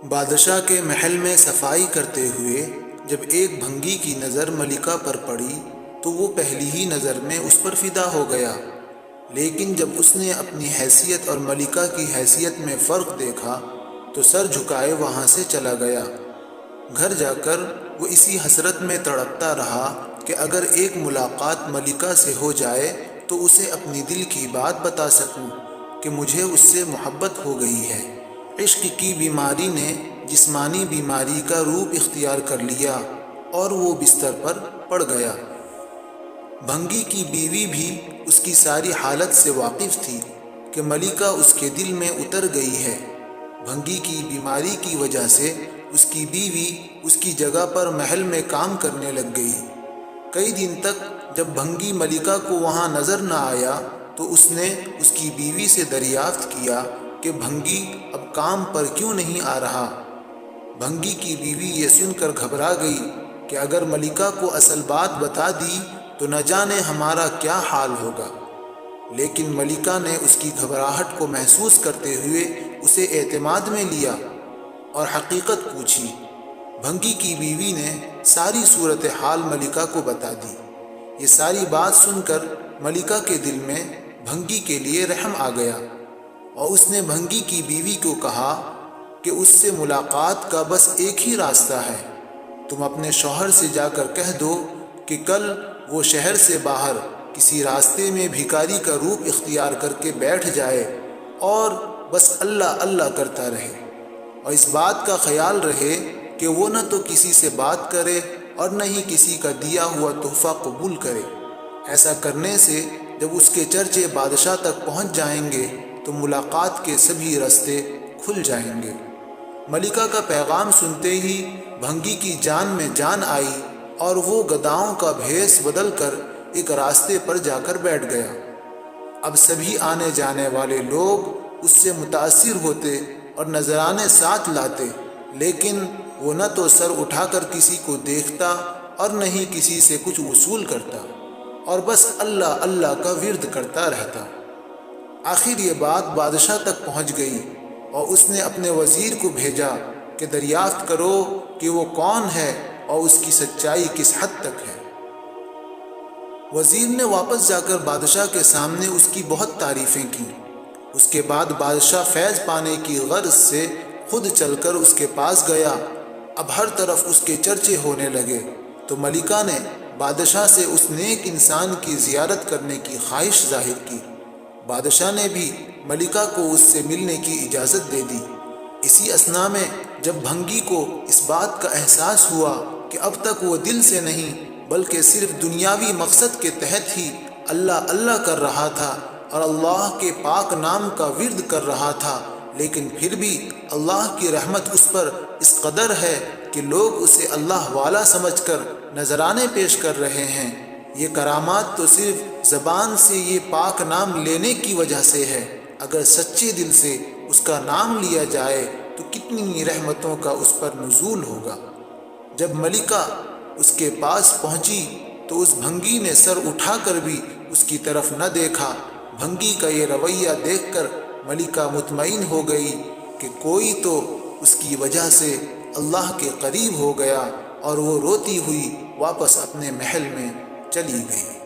بادشاہ کے محل میں صفائی کرتے ہوئے جب ایک بھنگی کی نظر ملکہ پر پڑی تو وہ پہلی ہی نظر میں اس پر فدا ہو گیا، لیکن جب اس نے اپنی حیثیت اور ملکہ کی حیثیت میں فرق دیکھا تو سر جھکائے وہاں سے چلا گیا۔ گھر جا کر وہ اسی حسرت میں تڑپتا رہا کہ اگر ایک ملاقات ملکہ سے ہو جائے تو اسے اپنی دل کی بات بتا سکوں کہ مجھے اس سے محبت ہو گئی ہے۔ عشق کی بیماری نے جسمانی بیماری کا روپ اختیار کر لیا اور وہ بستر پر پڑ گیا۔ بھنگی کی بیوی بھی اس کی ساری حالت سے واقف تھی کہ ملکہ اس کے دل میں اتر گئی ہے۔ بھنگی کی بیماری کی وجہ سے اس کی بیوی اس کی جگہ پر محل میں کام کرنے لگ گئی۔ کئی دن تک جب بھنگی ملکہ کو وہاں نظر نہ آیا تو اس نے اس کی بیوی سے دریافت کیا کہ بھنگی اب کام پر کیوں نہیں آ رہا۔ بھنگی کی بیوی یہ سن کر گھبرا گئی کہ اگر ملکہ کو اصل بات بتا دی تو نہ جانے ہمارا کیا حال ہوگا، لیکن ملکہ نے اس کی گھبراہٹ کو محسوس کرتے ہوئے اسے اعتماد میں لیا اور حقیقت پوچھی۔ بھنگی کی بیوی نے ساری صورتحال ملکہ کو بتا دی۔ یہ ساری بات سن کر ملکہ کے دل میں بھنگی کے لیے رحم آ گیا اور اس نے بھنگی کی بیوی کو کہا کہ اس سے ملاقات کا بس ایک ہی راستہ ہے، تم اپنے شوہر سے جا کر کہہ دو کہ کل وہ شہر سے باہر کسی راستے میں بھکاری کا روپ اختیار کر کے بیٹھ جائے اور بس اللہ اللہ کرتا رہے، اور اس بات کا خیال رہے کہ وہ نہ تو کسی سے بات کرے اور نہ ہی کسی کا دیا ہوا تحفہ قبول کرے۔ ایسا کرنے سے جب اس کے چرچے بادشاہ تک پہنچ جائیں گے تو ملاقات کے سبھی راستے کھل جائیں گے۔ ملکہ کا پیغام سنتے ہی بھنگی کی جان میں جان آئی اور وہ گداؤں کا بھیس بدل کر ایک راستے پر جا کر بیٹھ گیا۔ اب سبھی آنے جانے والے لوگ اس سے متاثر ہوتے اور نذرانے ساتھ لاتے، لیکن وہ نہ تو سر اٹھا کر کسی کو دیکھتا اور نہ ہی کسی سے کچھ وصول کرتا، اور بس اللہ اللہ کا ورد کرتا رہتا۔ آخر یہ بات بادشاہ تک پہنچ گئی اور اس نے اپنے وزیر کو بھیجا کہ دریافت کرو کہ وہ کون ہے اور اس کی سچائی کس حد تک ہے۔ وزیر نے واپس جا کر بادشاہ کے سامنے اس کی بہت تعریفیں کیں۔ اس کے بعد بادشاہ فیض پانے کی غرض سے خود چل کر اس کے پاس گیا۔ اب ہر طرف اس کے چرچے ہونے لگے تو ملکہ نے بادشاہ سے اس نیک انسان کی زیارت کرنے کی خواہش ظاہر کی۔ بادشاہ نے بھی ملکہ کو اس سے ملنے کی اجازت دے دی۔ اسی اثنا میں جب بھنگی کو اس بات کا احساس ہوا کہ اب تک وہ دل سے نہیں بلکہ صرف دنیاوی مقصد کے تحت ہی اللہ اللہ کر رہا تھا اور اللہ کے پاک نام کا ورد کر رہا تھا، لیکن پھر بھی اللہ کی رحمت اس پر اس قدر ہے کہ لوگ اسے اللہ والا سمجھ کر نذرانے پیش کر رہے ہیں، یہ کرامات تو صرف زبان سے یہ پاک نام لینے کی وجہ سے ہے۔ اگر سچے دل سے اس کا نام لیا جائے تو کتنی رحمتوں کا اس پر نزول ہوگا۔ جب ملکہ اس کے پاس پہنچی تو اس بھنگی نے سر اٹھا کر بھی اس کی طرف نہ دیکھا۔ بھنگی کا یہ رویہ دیکھ کر ملکہ مطمئن ہو گئی کہ کوئی تو اس کی وجہ سے اللہ کے قریب ہو گیا، اور وہ روتی ہوئی واپس اپنے محل میں چلی گئی۔